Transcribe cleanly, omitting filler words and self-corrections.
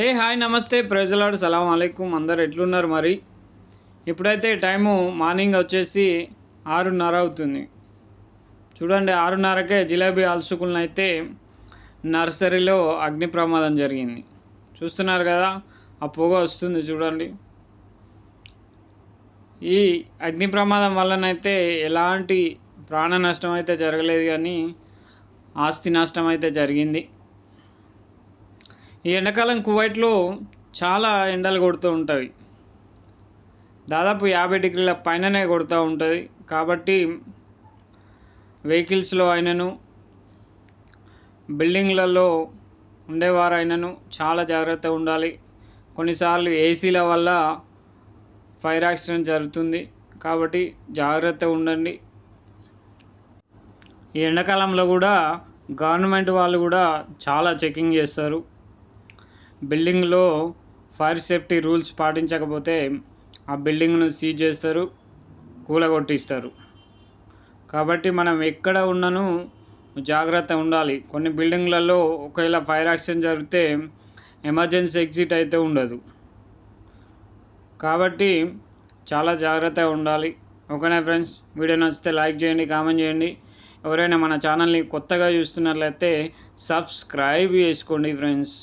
Hi నమస్తే ప్రైజ్లాడ్ సలాం అలైకుం అందరు ఎట్లున్నారు మరి. ఇప్పుడైతే టైము మార్నింగ్ వచ్చేసి 6:30 అవుతుంది. చూడండి 6:30కే జిలేబీ అల్సుకులనైతే నర్సరీలో అగ్ని ప్రమాదం జరిగింది. చూస్తున్నారు కదా, ఆ పొగ వస్తుంది చూడండి. ఈ అగ్ని ప్రమాదం వల్లనైతే ఎలాంటి ప్రాణ నష్టం అయితే జరగలేదు, కానీ ఆస్తి నష్టం అయితే జరిగింది. ఈ ఎండాకాలం కువైట్లో చాలా ఎండలు కొడుతూ ఉంటాయి. దాదాపు 50 డిగ్రీల పైననే కొడుతూ ఉంటుంది. కాబట్టి వెహికల్స్లో అయినను బిల్డింగ్లలో ఉండేవారైనను చాలా జాగ్రత్తగా ఉండాలి. కొన్నిసార్లు ఏసీల వల్ల ఫైర్ యాక్సిడెంట్ జరుగుతుంది, కాబట్టి జాగ్రత్తగా ఉండండి. ఈ ఎండాకాలంలో కూడా గవర్నమెంట్ వాళ్ళు కూడా చాలా చెకింగ్ చేస్తారు. బిల్డింగ్లో ఫైర్ సేఫ్టీ రూల్స్ పాటించకపోతే ఆ బిల్డింగ్ను సీజ్ చేస్తారు, కూలగొట్టిస్తారు. కాబట్టి మనం ఎక్కడ ఉన్నను జాగ్రత్త ఉండాలి. కొన్ని బిల్డింగ్లలో ఒకవేళ ఫైర్ యాక్సిడెంట్ జరిగితే ఎమర్జెన్సీ ఎగ్జిట్ అయితే ఉండదు. కాబట్టి చాలా జాగ్రత్తగా ఉండాలి. ఓకేనా ఫ్రెండ్స్, వీడియో నచ్చితే లైక్ చేయండి, కామెంట్ చేయండి. ఎవరైనా మన ఛానల్ని కొత్తగా చూస్తున్నట్లయితే సబ్స్క్రైబ్ చేసుకోండి ఫ్రెండ్స్.